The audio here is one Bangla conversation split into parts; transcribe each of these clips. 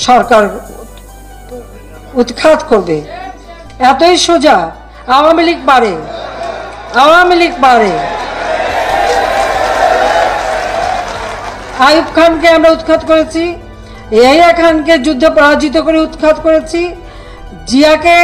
সরকার উৎখাত করবে, এতই সোজা। আওয়ামী লীগ পারে, আওয়ামী লীগ পারে। আইয়ুব খানকে আমরা উৎখাত করেছি, ইয়াহিয়া খানকে যুদ্ধে পরাজিত করে উৎখাত করেছি, জিয়াকে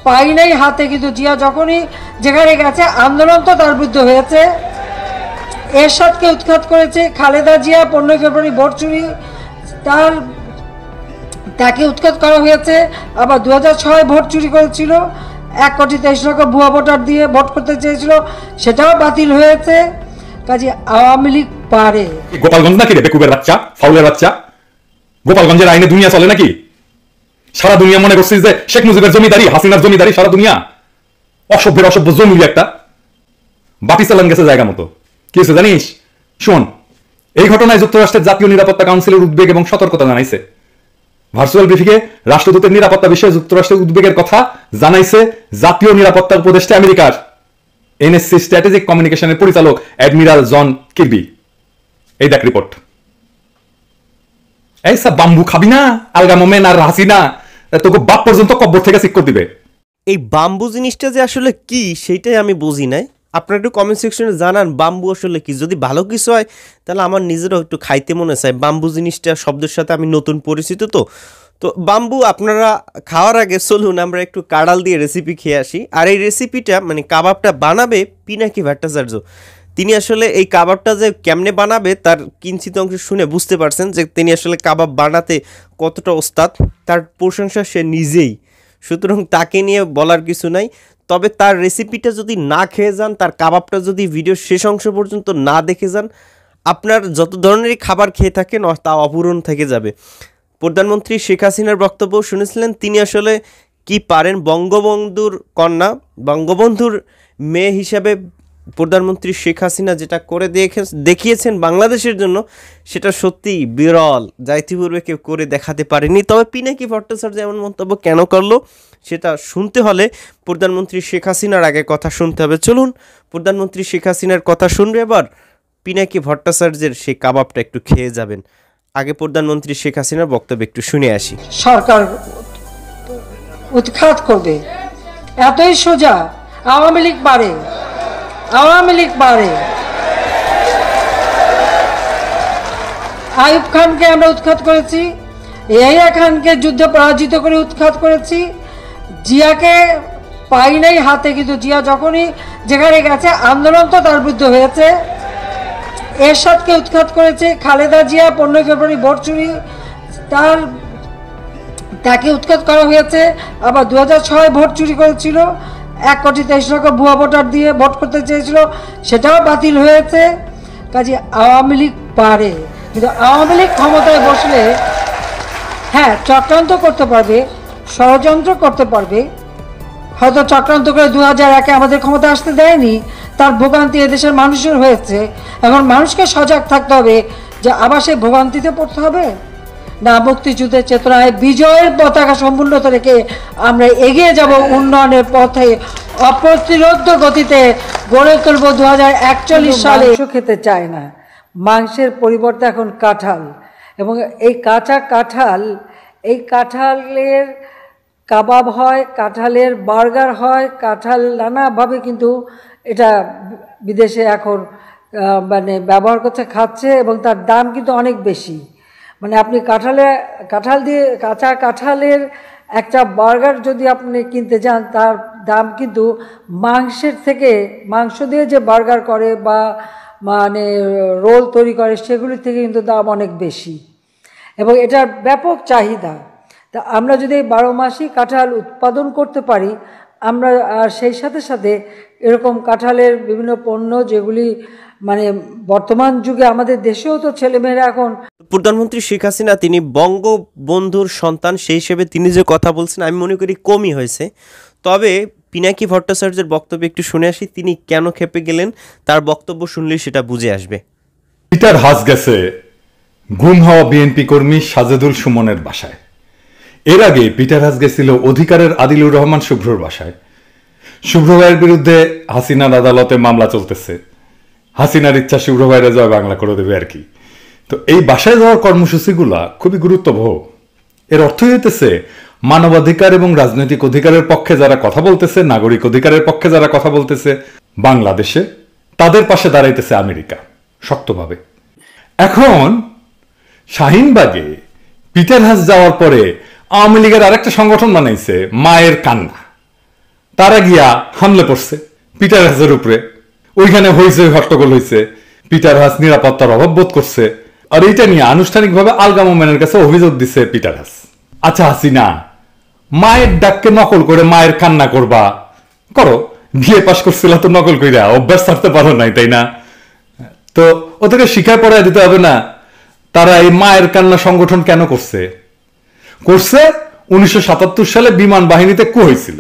পাই নাই হাতে, কিন্তু জিয়া যখনই যেখানে গেছে আন্দোলন তো তার বিরুদ্ধে হয়েছে। এরশাদকে উৎখাত করেছে, খালেদা জিয়া 15 ফেব্রুয়ারি ভোট চুরি তাকে উৎখাত করা হয়েছে। আবার 2006 ভোট চুরি করেছিল, 1,23,00,000 ভুয়া ভোটার দিয়ে ভোট করতে চেয়েছিল, সেটাও বাতিল হয়েছে। কাজে আওয়ামী লীগ পারে। গোপালগঞ্জ নাকি রে বেকুবের বাচ্চা, ফাউলের বাচ্চা? গোপালগঞ্জের আইনে দুনিয়া চলে নাকি? সারা দুনিয়া মনে করছিস যে শেখ মুজিবের জমিদারি, হাসিনার জমিদারি সারা দুনিয়া? অসভ্যের অসভ্য জমি একটা বাপি চালান গেছে জায়গা মতো। কি হয়েছে জানিস? শোন, এই ঘটনায় যুক্তরাষ্ট্রের জাতীয় নিরাপত্তা কাউন্সিলের উদ্বেগ এবং সতর্কতা জানাইছে। ভার্চুয়াল ব্রিফিংয়ে রাষ্ট্রদূতের নিরাপত্তা বিষয়ে যুক্তরাষ্ট্রের উদ্বেগের কথা জানাইছে জাতীয় নিরাপত্তা উপদেষ্টা আমেরিকার এনএসসি স্ট্র্যাটেজিক কমিউনিকেশনের পরিচালক অ্যাডমিরাল জন কিরবি। এই দেখ রিপোর্ট। এই সব বাম্বু খাবি না, আলগা মোমেন আর হাসিনা তোকে বাপ পর্যন্ত কব্বর থেকে সিক করে দিবে। এই বাম্বু জিনিসটা যে আসলে কি সেটাই আমি বুঝি নাই। আপনারা একটু কমেন্ট সেকশনে জানান বাম্বু আসলে কি। যদি ভালো কিছু হয় তাহলে আমার নিজেরও একটু খাইতে মনে চায়। বাম্বু জিনিসটা শব্দের সাথে আমি নতুন পরিচিত। তো বাম্বু আপনারা খাওয়ার আগে চলুন আমরা একটু কাঁড়াল দিয়ে রেসিপি খেয়ে আসি। আর এই রেসিপিটা মানে কাবাবটা বানাবে পিনাকি ভট্টাচার্য। তিনি আসলে এই কাবাবটা যে কেমনে বানাবে তার কিঞ্চিত অংশ শুনে বুঝতে পারছেন যে তিনি আসলে কাবাব বানাতে কতটা ওস্তাদ। তার প্রশংসা সে নিজেই, সুতরাং তাকে নিয়ে বলার কিছু নাই। তবে তার রেসিপিটা যদি না খেয়ে যান, তার কাবাবটা যদি ভিডিওর শেষ অংশ পর্যন্ত না দেখে যান, আপনার যত ধরনেরই খাবার খেয়ে থাকেন তা অপূরণ থেকে যাবে। প্রধানমন্ত্রী শেখ হাসিনার বক্তব্য শুনেছিলেন, তিনি আসলে কি পারেন। বঙ্গবন্ধুর কন্যা, বঙ্গবন্ধুর মেয়ে হিসাবে প্রধানমন্ত্রী শেখ হাসিনা যেটা করে দেখিয়েছেন বাংলাদেশের জন্য, সেটা সত্যিই বিরল, যা ইতিপূর্বে কেউ করে দেখাতে পারেনি। তবে পিনাকি ভট্টাচার্য এমন মন্তব্য কেন করলো সেটা শুনতে হলে প্রধানমন্ত্রী শেখ হাসিনার আগে কথা শুনতে হবে। চলুন প্রধানমন্ত্রী শেখ হাসিনার কথা শুনবে, এবার পিনাকি ভট্টাচার্যের সেই কাবাবটা একটু খেয়ে যাবেন। আগে প্রধানমন্ত্রী শেখ হাসিনার বক্তব্য একটু শুনে আসি। সরকার উৎখাত করবে, এতই সোজা। আওয়ামী লীগ পারে, আওয়ামী লীগ পারে। আইয়ুব খানকে আমরা উৎখাত করেছি, ইয়াহিয়া খানকে যুদ্ধে পরাজিত করে উৎখাত করেছি, জিয়াকে পাই নাই হাতে, কিন্তু জিয়া যখনই যেখানে গেছে আন্দোলন তো তার বিরুদ্ধে হয়েছে। এরশাদকে উৎখাত করেছে, খালেদা জিয়া 15 ফেব্রুয়ারি ভোট চুরি তাকে উৎখাত করা হয়েছে। আবার 2006 ভোট চুরি করেছিল, 1,23,00,000 ভুয়া ভোটার দিয়ে ভোট করতে চেয়েছিল, সেটাও বাতিল হয়েছে। কাজে আওয়ামী লীগ পারে, কিন্তু আওয়ামী লীগ ক্ষমতায় বসলে হ্যাঁ চক্রান্ত করতে পারবে, ষড়যন্ত্র করতে পারবে। হয়তো চক্রান্ত করে 2001-এ আমাদের ক্ষমতা আসতে দেয়নি, তার ভোগান্তি এদেশের মানুষের হয়েছে। এখন মানুষকে সজাগ থাকতে হবে যে আবার সেই ভোগান্তিতে পড়তে হবে না। মুক্তিযুদ্ধের চেতনায় বিজয়ের পতাকা সমুন্নত রেখে আমরা এগিয়ে যাব উন্নয়নের পথে, অপ্রতিরোধ্য গতিতে গড়ে তুলব 2041 সালে। মাংস খেতে চায় না, মাংসের পরিবর্তে এখন কাঁঠাল, এবং এই কাঁচা কাঁঠাল, এই কাঁঠালের কাবাব হয়, কাঁঠালের বার্গার হয়, কাঁঠাল নানাভাবে কিন্তু এটা বিদেশে এখন মানে ব্যবহার করতে খাচ্ছে, এবং তার দাম কিন্তু অনেক বেশি। মানে আপনি কাঁঠাল দিয়ে কাঁচা কাঁঠালের একটা বার্গার যদি আপনি কিনতে যান, তার দাম কিন্তু মাংসের থেকে, মাংস দিয়ে যে বার্গার করে বা মানে রোল তৈরি করে সেগুলির থেকে কিন্তু দাম অনেক বেশি, এবং এটার ব্যাপক চাহিদা। তা আমরা যদি এই 12 মাসই কাঁঠাল উৎপাদন করতে পারি, আমরা সেই সাথে সাথে এরকম কাঁঠালের বিভিন্ন পণ্য যেগুলি মানে বর্তমান যুগে আমাদের দেশেও তো ছেলেমেয়েরা এখন। প্রধানমন্ত্রী শেখ হাসিনা তিনি বঙ্গবন্ধুর সন্তান, সেই হিসেবে তিনি যে কথা বলছেন আমি মনে করি কমই হয়েছে। তবে পিনাকি ভট্টাচার্যের বক্তব্য একটু শুনে আসি, তিনি কেন খেপে গেলেন তার বক্তব্য শুনলেই সেটা বুঝে আসবে। পিটার হাস গেছে গুম হওয়া বিএনপি কর্মী সাজেদুল সুমনের বাসায়। এর আগে পিটার হাস গেছিল অধিকারের আদিলুর রহমান শুভ্রর বাসায়। শুভ্র ভাইয়ের বিরুদ্ধে হাসিনার আদালতে মামলা চলতেছে। হাসিনার ইচ্ছা শুভ্র ভাইয়ের জয় বাংলা করে দেবে আর কি। তো এই বাসায় যাওয়ার কর্মসূচিগুলা খুবই গুরুত্ববহ। এর অর্থ হইতেছে মানবাধিকার এবং রাজনৈতিক অধিকারের পক্ষে যারা কথা বলতেছে, নাগরিক অধিকারের পক্ষে যারা কথা বলতেছে বাংলাদেশে, তাদের পাশে দাঁড়াইতেছে আমেরিকা শক্তভাবে। এখন শাহিনবাগে পিটার হাস যাওয়ার পরে আওয়ামী লীগের আরেকটা সংগঠন বানাইছে মায়ের কান্না, তারা গিয়া হামলে পড়ছে পিটার হাসের উপরে। ওইখানে হয়েছে, হট্টগোল হয়েছে, পিটার হাস নিরাপত্তার অভাব বোধ করছে, আর এইটা নিয়ে আনুষ্ঠানিকভাবে আলগা মোমেনের কাছে অভিযোগ দিছে পিটার হাস। আচ্ছা হাসিনা, মায়ের ডাককে নকল করে মায়ের কান্না করবা, করো, বিয়ে পাশ করছিল তো নকল কইরা, অভ্যাস ছাড়তে পারো নাই, তাই না? তো ওদেরকে শিখায় পড়ায় দিতে হবে না তারা এই মায়ের কান্না সংগঠন কেন করছে? 1977 সালে বিমান বাহিনীতে কু হয়েছিল,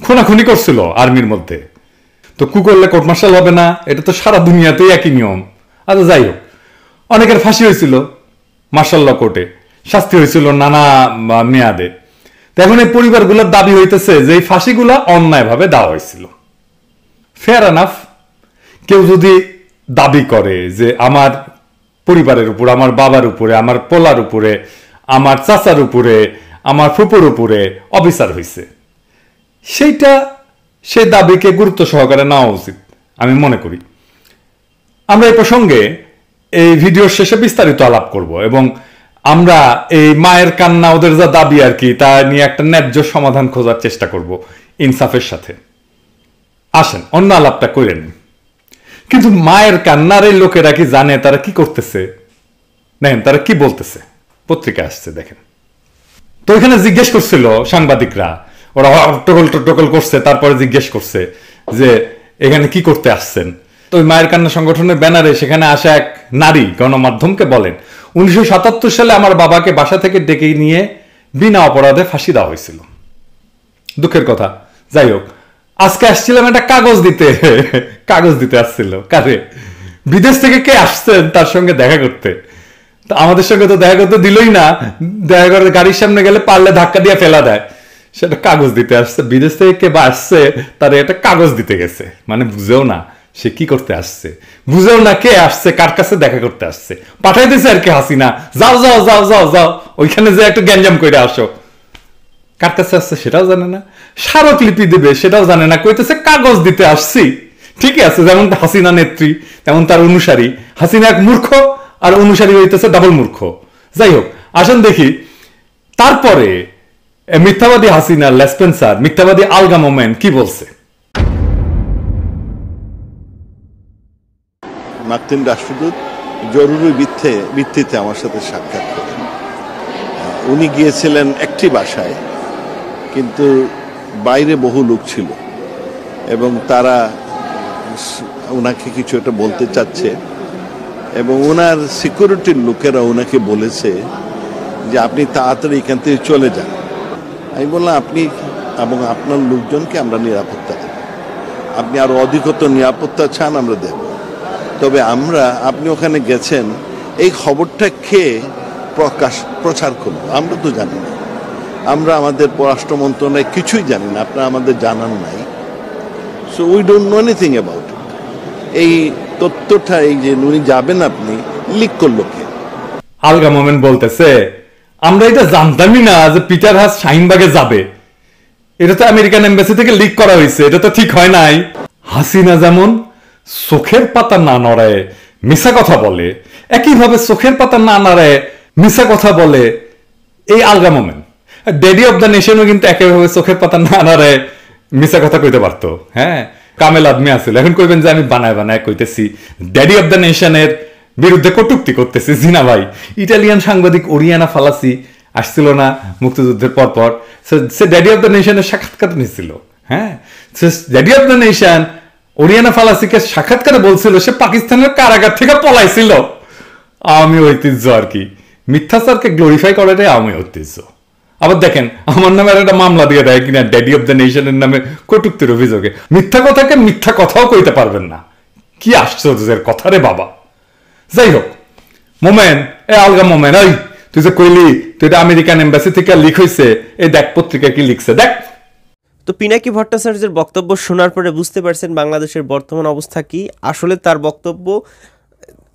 খুনাখুনি করছিল আর্মির মধ্যে। তো কু করলে কোর্ট মার্শাল হবে না? এটা তো সারা দুনিয়াতেই একই নিয়ম। আচ্ছা যাই হোক, অনেকের ফাঁসি হয়েছিল মার্শাল ল কোর্টে, শাস্তি হয়েছিল নানা মেয়াদে। তো এখন এই পরিবারগুলোর দাবি হইতেছে যে এই ফাঁসিগুলা অন্যায়ভাবে দেওয়া হয়েছিল। ফেয়ার এনাফ, কেউ যদি দাবি করে যে আমার পরিবারের উপর, আমার বাবার উপরে, আমার পোলার উপরে, আমার চাচার উপরে, আমার ফুপুর উপরে অবিচার হয়েছে, সেইটা সে দাবিকে গুরুত্ব সহকারে নেওয়া উচিত আমি মনে করি। আমরা এই প্রসঙ্গে এই ভিডিওর শেষে বিস্তারিত আলাপ করব এবং আমরা এই মায়ের কান্না, ওদের যা দাবি আর কি, তা নিয়ে একটা ন্যায্য সমাধান খোঁজার চেষ্টা করব ইনসাফের সাথে। আসেন অন্য আলাপটা করে নিন। কিন্তু মায়ের কান্নার এই লোকেরা কি জানে তারা কি করতেছে? দেখেন তারা কি বলতেছে, পত্রিকা আসছে দেখেন। তো এখানে জিজ্ঞেস করছিল সাংবাদিকরা, ওরা টকল করছে, তারপরে জিজ্ঞেস করছে যে এখানে কি করতে আসছেন। তো ওই মায়ের কান্না সংগঠনের ব্যানারে সেখানে আসা এক নারী গণমাধ্যমকে বলেন, 1977 সালে আমার বাবাকে বাসা থেকে ডেকে নিয়ে বিনা অপরাধে ফাঁসি দেওয়া হয়েছিল। দুঃখের কথা, যাই হোক, আজকে আসছিলাম একটা কাগজ দিতে। কাগজ দিতে আসছিল কারে? বিদেশ থেকে কে আসছেন তার সঙ্গে দেখা করতে। তো আমাদের সঙ্গে তো দেখা করতে দিলই না, দেখা করে গাড়ির সামনে গেলে পারলে ধাক্কা দিয়ে ফেলা দেয়। সেটা কাগজ দিতে আসছে, বিদেশ থেকে কে বা আসছে তারা একটা কাগজ দিতে গেছে, মানে বুঝেও না সে কি করতে আসছে, বুঝেও না কে আসছে, কার কাছে দেখা করতে আসছে। পাঠাই দিছে আর কি হাসিনা, যাও যাও যাও যাও যাও, ওইখানে যে একটু গ্যাঞ্জাম করে আসো। কার কাছে আসছে সেটাও জানে না, স্মারকলিপি দিবে সেটাও জানে না, কইতেছে কাগজ দিতে আসছি। ঠিকই আছে, যেমন হাসিনা নেত্রী তেমন তার অনুসারী। হাসিনা এক মূর্খ আর অনুসারী হইতেছে ডাবল মূর্খ। যাই হোক, আসেন দেখি তারপরে মিথ্যাবাদী হাসিনা, লেসপেন্সার, মিথ্যাবাদী আলগা মোমেন কি বলছে। মার্কিন রাষ্ট্রদূত জরুরি ভিত্তিতে আমার সাথে সাক্ষাৎ করেন। উনি গিয়েছিলেন একটি বাসায়, কিন্তু বাইরে বহু লোক ছিল এবং তারা ওনাকে কিছু একটা বলতে চাচ্ছে এবং ওনার সিকিউরিটির লোকেরা ওনাকে বলেছে যে আপনি তাড়াতাড়ি এখান থেকে চলে যান। আমি বললাম আপনি এবং আপনার লোকজনকে আমরা নিরাপত্তা দেব, আপনি আরো অধিকতর নিরাপত্তা চান আমরা দেব, তবে আপনি ওখানে গেছেন এই খবরটা খেয়ে প্রচার করবো আমরা তো জানি না, আমরা আমাদের পররাষ্ট্র মন্ত্রণালয় কিছুই জানি না, আপনারা আমাদের জানান নাই, so we don't know anything about it. এই তথ্যটা এই যে উনি যাবেন আপনি লিক করলো কে? আলগা মোমেন বলতেছে আমরা এটা জানতামই না যে পিটার হাস শাহিনবাগে যাবে, এটা তো আমেরিকান এম্বাসি থেকে লিক করা হয়েছে, এটা তো ঠিক হয় নাই। হাসিনা যেমন চোখের পাতা না নড়ায় মিশা কথা বলে, একইভাবে চোখের পাতা না নড়ায় মিশা কথা বলে এই আলগা মোমেন। ড্যাডি অব দ্য নেশনও কিন্তু একইভাবে চোখের পাতা না নড়ায় মিশা কথা কইতে পারতো। হ্যাঁ, কামেল আদমি আছিল, এখন কইবেন যে আমি বানায় বানায় কইতেছি, ড্যাডি অব দ্য নেশনের বিরুদ্ধে কটূক্তি করতেছি। জিনা ভাই, ইটালিয়ান সাংবাদিক ওরিয়ানা ফালাসি আসছিল না মুক্তিযুদ্ধের পরপর, সে ড্যাডি অব দ্য নেশনের সাক্ষাৎকার নিয়েছিল। হ্যাঁ, daddy of the nation Oriana ফালাসিকে সাক্ষাৎকারে বলছিল সে পাকিস্তানের কারাগার থেকে পলাইছিল। আওয়ামী ঐতিহ্য আর কি, মিথ্যাচারকে গ্লোরিফাই করাটাই আওয়ামী ঐতিহ্য। আবার দেখেন আমার নামে একটা মামলা দিয়ে দেয় কিনা ড্যাডি অব দ্য নেশনের নামে কটূক্তির অভিযোগে। মিথ্যা কথাকে মিথ্যা কথাও কইতে পারবেন না, কি আশ্চর্যের কথা রে বাবা। যাই হোক, মোমেন, এ আলগা মোমেন, ওই তুই যে কইলি তুই এটা আমেরিকান এম্বাসি থেকে লিক হয়েছে, এই দেখ পত্রিকা কি লিখছে দেখ। তো পিনাকি ভট্টাচার্যের বক্তব্য শোনার পরে বুঝতে পারছেন বাংলাদেশের বর্তমান অবস্থা কি। আসলে তার বক্তব্য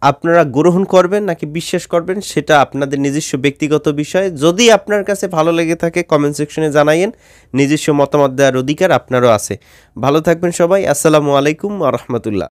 আপনারা গ্রহণ করবেন নাকি বিশ্বাস করবেন সেটা আপনাদের নিজস্ব ব্যক্তিগত বিষয়। যদি আপনার কাছে ভালো লেগে থাকে কমেন্ট সেকশনে জানাইয়েন, নিজস্ব মতামত দেওয়ার অধিকার আপনারও আছে। ভালো থাকবেন সবাই, আসসালামু আলাইকুম ওয়া রাহমাতুল্লাহ।